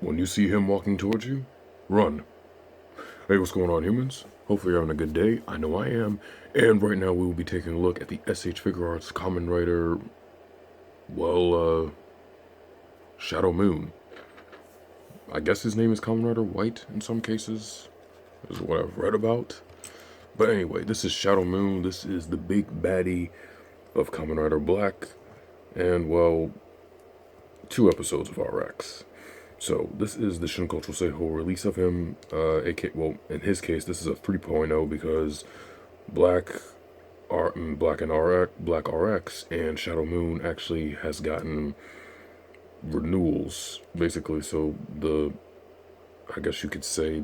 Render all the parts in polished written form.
When you see him walking towards you, run. Hey, what's going on, humans? Hopefully you're having a good day. I know I am. And right now we will be taking a look at the S.H.Figuarts Kamen Rider, Shadow Moon. I guess his name is Kamen Rider White in some cases, is what I've read about. But anyway, this is Shadow Moon. This is the big baddie of Kamen Rider Black. And, well, 2 episodes of RX. So, this is the Shinkoucchou Seihou release of him, well, in his case, this is a 3.0 because Black RX and Shadow Moon actually has gotten renewals, basically, so I guess you could say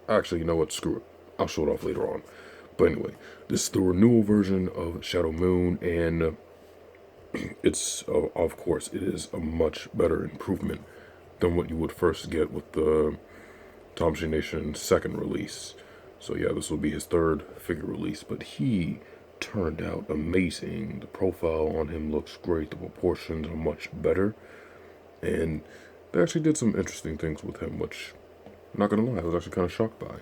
actually, you know what, screw it, I'll show it off later on. But anyway, this is the renewal version of Shadow Moon, and it's, of course, it is a much better improvement than what you would first get with the Tamashii Nation second release. So yeah, this will be his 3rd figure release, but he turned out amazing. The profile on him looks great, the proportions are much better, and they actually did some interesting things with him, which, I'm not gonna lie, I was actually kind of shocked by.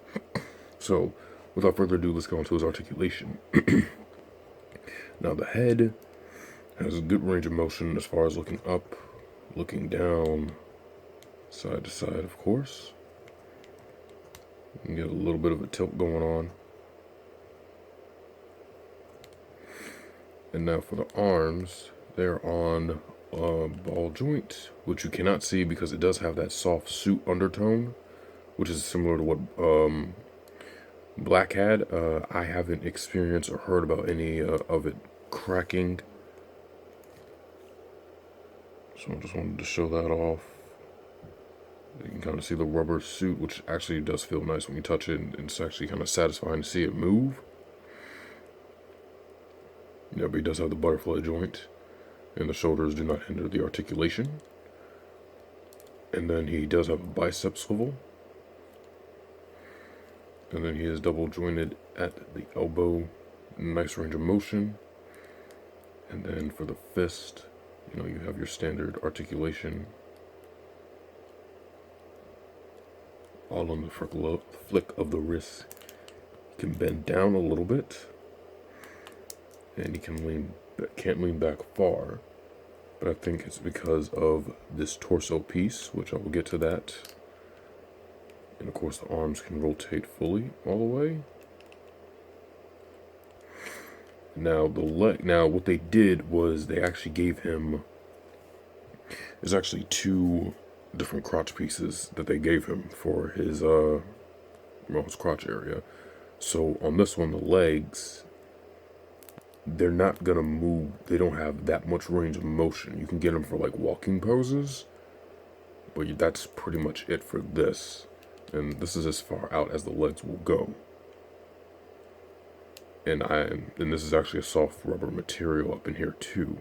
So, without further ado, let's go into his articulation. Now, the head has a good range of motion as far as looking up, looking down, side to side, of course. You can get a little bit of a tilt going on. And now for the arms, they're on a ball joint, which you cannot see because it does have that soft suit undertone, which is similar to what Black had. I haven't experienced or heard about any of it cracking. So I just wanted to show that off. You can kind of see the rubber suit, which actually does feel nice when you touch it, and it's actually kind of satisfying to see it move. Yeah, but he does have the butterfly joint, and the shoulders do not hinder the articulation. And then he does have a bicep swivel. And then he is double jointed at the elbow, nice range of motion. And then for the fist, you have your standard articulation. All on the flick of the wrist. He can bend down a little bit, and he can't lean back far, but I think it's because of this torso piece, which I will get to that. And of course, the arms can rotate fully all the way. Now the leg. Now what they did was they actually gave him. There's actually 2 different crotch pieces that they gave him for his his crotch area. So on this one, the legs, they're not gonna move. They don't have that much range of motion. You can get them for like walking poses, but that's pretty much it for this. And this is as far out as the legs will go. And this is actually a soft rubber material up in here too.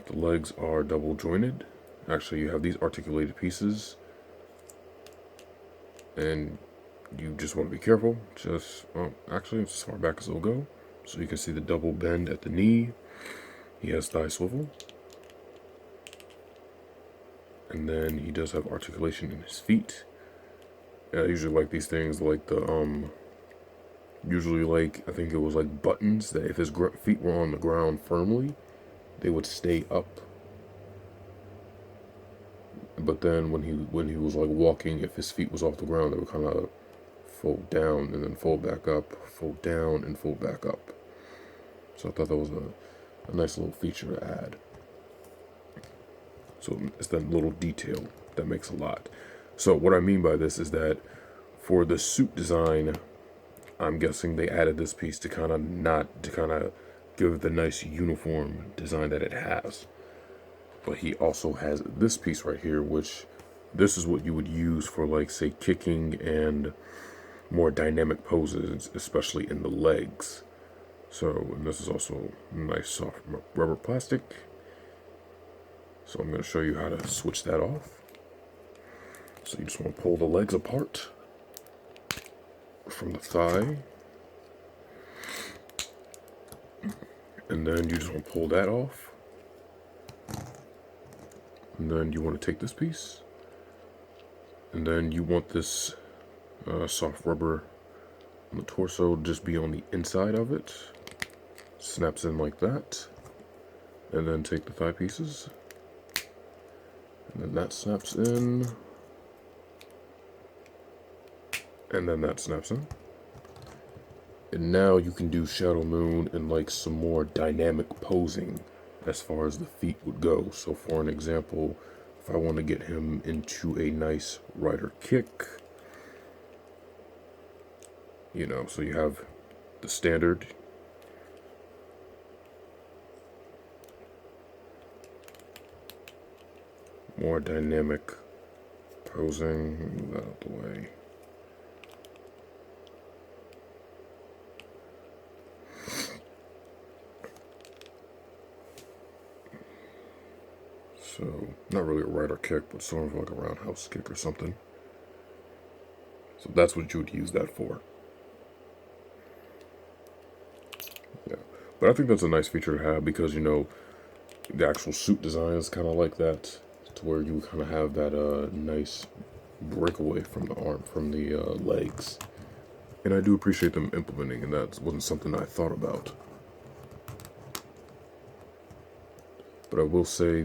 The legs are double jointed. Actually, you have these articulated pieces, and you just want to be careful. Actually, it's as far back as it'll go. So you can see the double bend at the knee. He has thigh swivel. And then he does have articulation in his feet. Yeah, I usually like these things like usually like, I think it was like buttons, that if his feet were on the ground firmly, they would stay up. But then when he was like walking, if his feet was off the ground, they would kind of fold down and then fold back up, fold down and fold back up. So I thought that was a nice little feature to add. So it's that little detail that makes a lot. So what I mean by this is that for the suit design, I'm guessing they added this piece to kind of give it the nice uniform design that it has. But he also has this piece right here, which this is what you would use for, like, say, kicking and more dynamic poses, especially in the legs. So, and this is also nice soft rubber plastic. So I'm going to show you how to switch that off. So you just want to pull the legs apart from the thigh. And then you just want to pull that off. And then you want to take this piece, and then you want this soft rubber on the torso to just be on the inside of it. Snaps in like that. And then take the thigh pieces, and then that snaps in, and then that snaps in. And now you can do Shadow Moon in like some more dynamic posing as far as the feet would go. So for an example, if I want to get him into a nice rider kick, you know, so you have the standard. More dynamic posing, move that out the way. So, not really a rider kick, but sort of like a roundhouse kick or something. So that's what you would use that for. Yeah, but I think that's a nice feature to have because, you know, the actual suit design is kind of like that, to where you kind of have that nice breakaway from the arm, from the legs. And I do appreciate them implementing, and that wasn't something I thought about. But I will say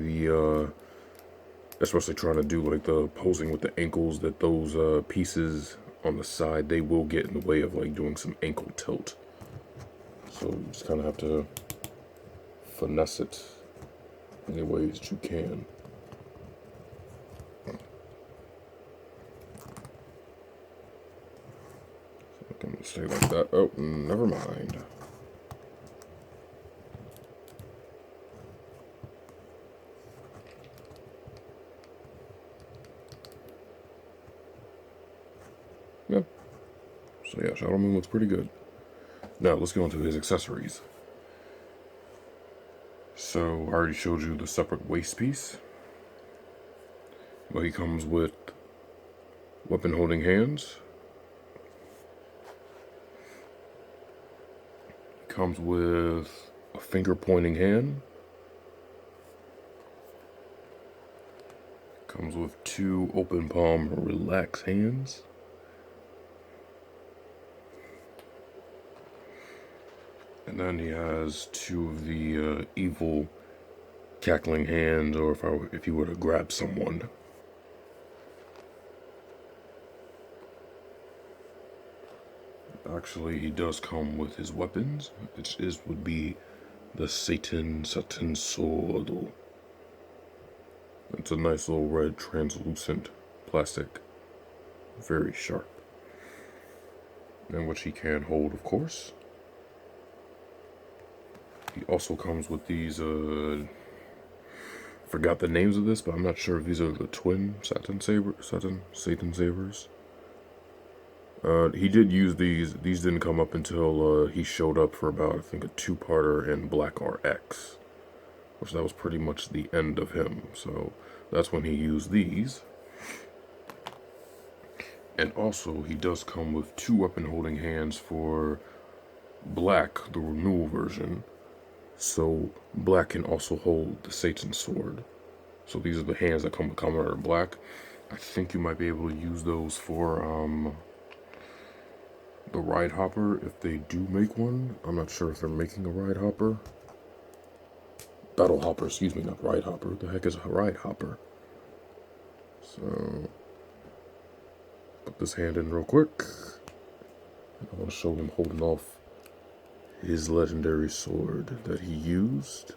especially trying to do like the posing with the ankles, that those pieces on the side, they will get in the way of like doing some ankle tilt. So you just kind of have to finesse it in the ways that you can. So I can stay like that. Oh, never mind. Yeah. So yeah, Shadow Moon looks pretty good. Now let's get on to his accessories. So I already showed you the separate waist piece. Well, he comes with weapon holding hands. He comes with a finger pointing hand. Comes with 2 open palm relax hands. And then he has 2 of the evil cackling hands, or if he were to grab someone. Actually, he does come with his weapons, which would be the Satan sword. It's a nice little red translucent plastic, very sharp, and which he can hold, of course. He also comes with these, forgot the names of this, but I'm not sure if these are the twin Satan sabers. He did use these. These didn't come up until he showed up for about, I think, a 2-parter in Black RX, which that was pretty much the end of him. So that's when he used these. And also, he does come with 2 weapon holding hands for Black, the renewal version. So Black can also hold the Satan sword. So these are the hands that come out of Black. I think you might be able to use those for the Ride Hopper if they do make one. I'm not sure if they're making a Ride Hopper. Battle Hopper, excuse me, not Ride Hopper. What the heck is a Ride Hopper? So put this hand in real quick. I want to show him holding off his legendary sword that he used.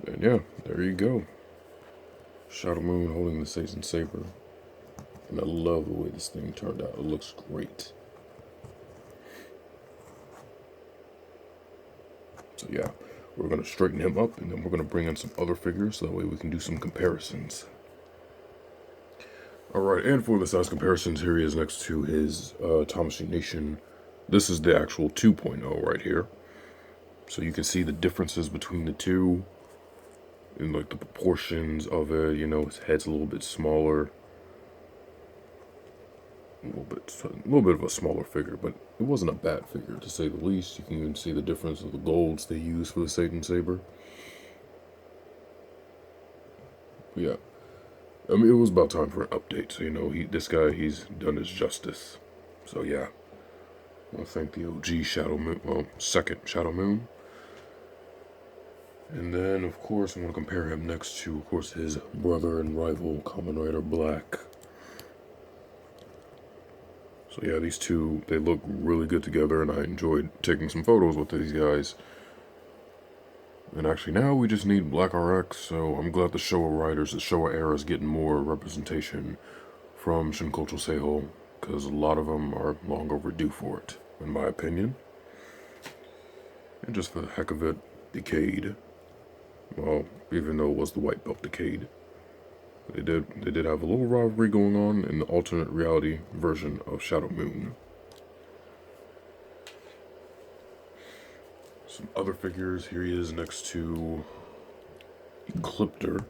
And yeah, there you go. Shadow Moon holding the Satan Saber. And I love the way this thing turned out. It looks great. So yeah, we're going to straighten him up, and then we're going to bring in some other figures so that way we can do some comparisons. Alright, and for the size comparisons, here he is next to his Tamashii Nation. This is the actual 2.0 right here. So you can see the differences between the two, and like the proportions of it. You know, his head's a little bit smaller. a little bit of a smaller figure, but it wasn't a bad figure to say the least. You can even see the difference of the golds they use for the Satan Saber. But yeah, I mean, it was about time for an update. So this guy, he's done his justice. So yeah, I want to thank the OG Shadow Moon, well, second Shadow Moon. And then, of course, I want to compare him next to, of course, his brother and rival, Kamen Rider Black. So yeah, these two, they look really good together, and I enjoyed taking some photos with these guys. And actually now we just need Black RX, so I'm glad the Showa writers, the Showa era is getting more representation from Shinkoucchou Seihou, because a lot of them are long overdue for it, in my opinion. And just for the heck of it, Decade. Well, even though it was the white belt Decade, they did have a little rivalry going on in the alternate reality version of Shadow Moon. Some other figures. Here he is next to Ecliptor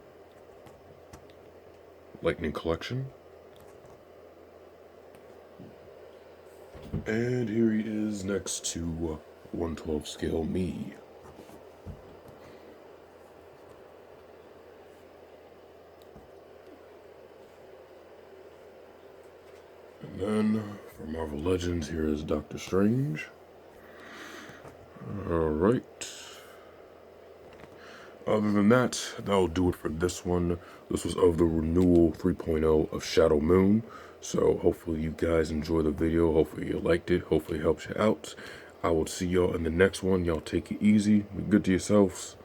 Lightning Collection. And here he is next to 1/12 scale me. And then, for Marvel Legends, here is Doctor Strange. Alright. Other than that, that'll do it for this one. This was of the Renewal 3.0 of Shadow Moon. So hopefully you guys enjoy the video. Hopefully you liked it. Hopefully it helps you out. I will see y'all in the next one. Y'all take it easy. Be good to yourselves.